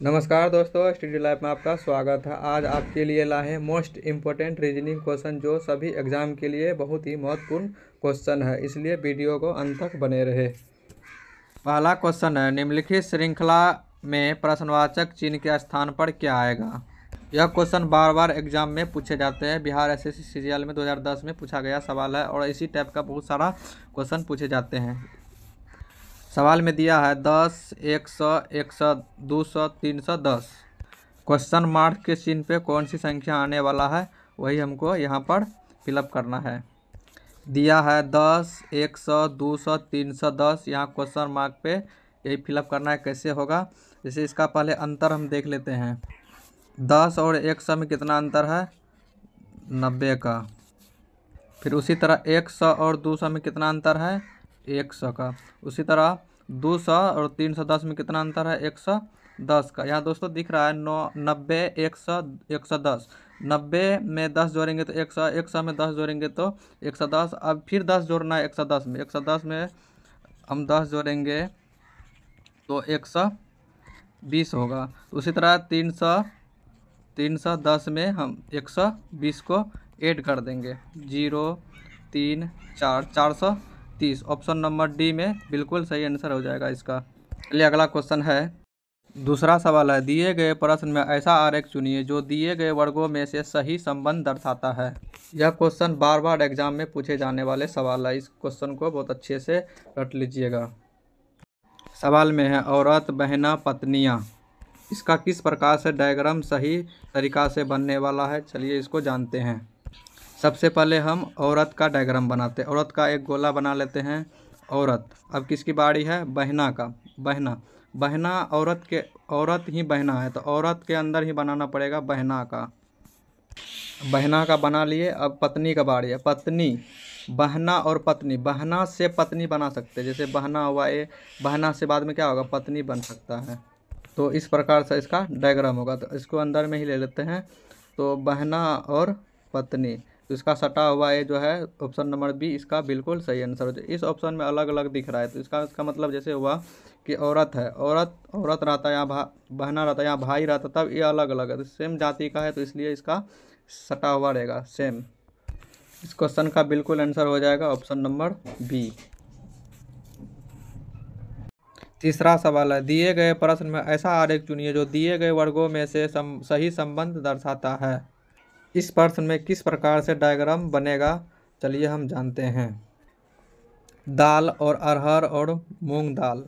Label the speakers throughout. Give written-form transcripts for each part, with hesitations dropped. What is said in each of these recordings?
Speaker 1: नमस्कार दोस्तों, study life में आपका स्वागत है। आज आपके लिए लाए हैं मोस्ट इम्पोर्टेंट रीजनिंग क्वेश्चन, जो सभी एग्जाम के लिए बहुत ही महत्वपूर्ण क्वेश्चन है, इसलिए वीडियो को अंत तक बने रहे। पहला क्वेश्चन है, निम्नलिखित श्रृंखला में प्रश्नवाचक चिन्ह के स्थान पर क्या आएगा। यह क्वेश्चन बार बार एग्जाम में पूछे जाते हैं। बिहार एसएससी सीजीएल में 2010 में पूछा गया सवाल है और इसी टाइप का बहुत सारा क्वेश्चन पूछे जाते हैं। सवाल में दिया है 10, 100, 100, 200, 310। क्वेश्चन मार्क के चिन्ह पे कौन सी संख्या आने वाला है वही हमको यहाँ पर फिलअप करना है। दिया है 10, 100, 200, 310। यहाँ क्वेश्चन मार्क पे यही फिलअप करना है। कैसे होगा, जैसे इसका पहले अंतर हम देख लेते हैं। 10 और 100 में कितना अंतर है, 90 का। फिर उसी तरह 100 और 200 में कितना अंतर है, 100 का। उसी तरह 200 और 310 में कितना अंतर है, 110 का। यहाँ दोस्तों दिख रहा है 90, 100, 110। 90 में 10 जोड़ेंगे तो 100, 100 में 10 जोड़ेंगे तो 110। अब फिर 10 जोड़ना है 110 में। 110 में हम 10 जोड़ेंगे तो 120 होगा। उसी तरह 310 में हम 120 को ऐड कर देंगे। 0, 3, 4, 430। ऑप्शन नंबर डी में बिल्कुल सही आंसर हो जाएगा इसका। चलिए अगला क्वेश्चन है। दूसरा सवाल है, दिए गए प्रश्न में ऐसा आरेख चुनिए जो दिए गए वर्गों में से सही संबंध दर्शाता है। यह क्वेश्चन बार बार एग्जाम में पूछे जाने वाले सवाल है। इस क्वेश्चन को बहुत अच्छे से रट लीजिएगा। सवाल में है औरत, बहना, पत्नियाँ। इसका किस प्रकार से डायग्राम सही तरीका से बनने वाला है, चलिए इसको जानते हैं। सबसे पहले हम औरत का डायग्राम बनाते हैं। औरत का एक गोला बना लेते हैं। औरत, अब किसकी बारी है, बहना का। बहना औरत ही बहना है तो औरत के अंदर ही बनाना पड़ेगा बहना का बना लिए। अब पत्नी का बारी है। पत्नी, बहना और पत्नी, बहना से पत्नी बना सकते हैं। जैसे बहना हुआ ए, बहना से बाद में क्या होगा, पत्नी बन सकता है। तो इस प्रकार से इसका डायग्राम होगा। तो इसको अंदर में ही ले लेते हैं। तो बहना और पत्नी, तो इसका सटा हुआ ये जो है ऑप्शन नंबर बी, इसका बिल्कुल सही आंसर हो जाए। इस ऑप्शन में अलग अलग दिख रहा है तो इसका मतलब जैसे हुआ कि औरत है, औरत रहता है यहाँ, बहना रहता है यहाँ, भाई रहता, तब ये अलग अलग है। तो सेम जाति का है तो इसलिए इसका सटा हुआ रहेगा सेम। इस क्वेश्चन का बिल्कुल आंसर हो जाएगा ऑप्शन नंबर बी। तीसरा सवाल है, दिए गए प्रश्न में ऐसा आरेख चुनिए जो दिए गए वर्गों में से सही संबंध दर्शाता है। इस प्रश्न में किस प्रकार से डायग्राम बनेगा, चलिए हम जानते हैं। दाल और अरहर और मूंग दाल।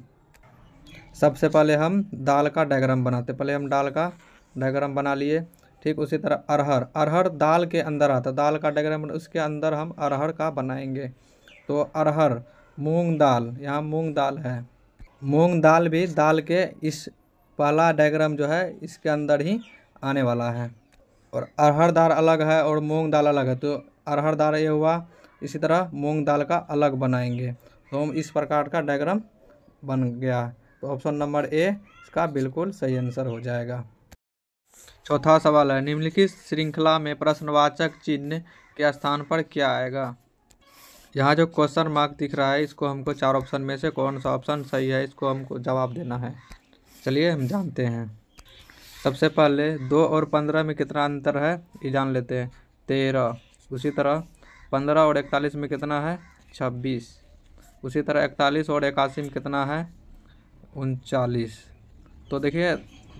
Speaker 1: सबसे पहले हम दाल का डायग्राम बनाते। पहले हम दाल का डायग्राम बना लिए। ठीक उसी तरह अरहर दाल के अंदर आता। दाल का डायग्राम उसके अंदर हम अरहर का बनाएंगे। तो अरहर, मूंग दाल, यहाँ मूंग दाल है। मूंग दाल भी दाल के इस पहला डायग्राम जो है इसके अंदर ही आने वाला है। और अरहर दाल अलग है और मूंग दाल अलग है, तो अरहर दाल ये हुआ। इसी तरह मूंग दाल का अलग बनाएंगे तो हम इस प्रकार का डायग्राम बन गया। तो ऑप्शन नंबर ए इसका बिल्कुल सही आंसर हो जाएगा। चौथा सवाल है, निम्नलिखित श्रृंखला में प्रश्नवाचक चिन्ह के स्थान पर क्या आएगा। यहाँ जो क्वेश्चन मार्क दिख रहा है इसको हमको 4 ऑप्शन में से कौन सा ऑप्शन सही है इसको हमको जवाब देना है। चलिए हम जानते हैं। सबसे पहले 2 और 15 में कितना अंतर है ये जान लेते हैं, 13। उसी तरह 15 और 41 में कितना है, 26। उसी तरह 41 और 81 में कितना है, 39। तो देखिए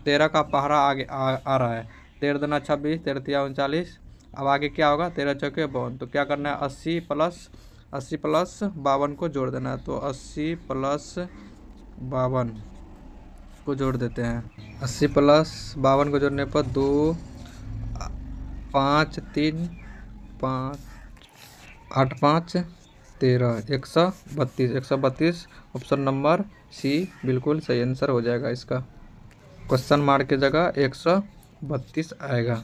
Speaker 1: 13 का पहरा आगे आ रहा है। 13 दूना 26, 13 तिया 39। अब आगे क्या होगा, 13 चौके 52। तो क्या करना है, 80 प्लस 52 को जोड़ देना है। तो 80 प्लस 52 को जोड़ देते हैं। 80 प्लस 52 को जोड़ने पर 2, 5, 3, 5, 8, 5, 13, 132। 132 ऑप्शन नंबर सी बिल्कुल सही आंसर हो जाएगा इसका। क्वेश्चन मार्क की जगह 132 आएगा।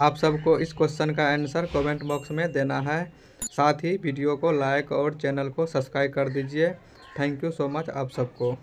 Speaker 1: आप सबको इस क्वेश्चन का आंसर कमेंट बॉक्स में देना है। साथ ही वीडियो को लाइक और चैनल को सब्सक्राइब कर दीजिए। थैंक यू सो मच आप सबको।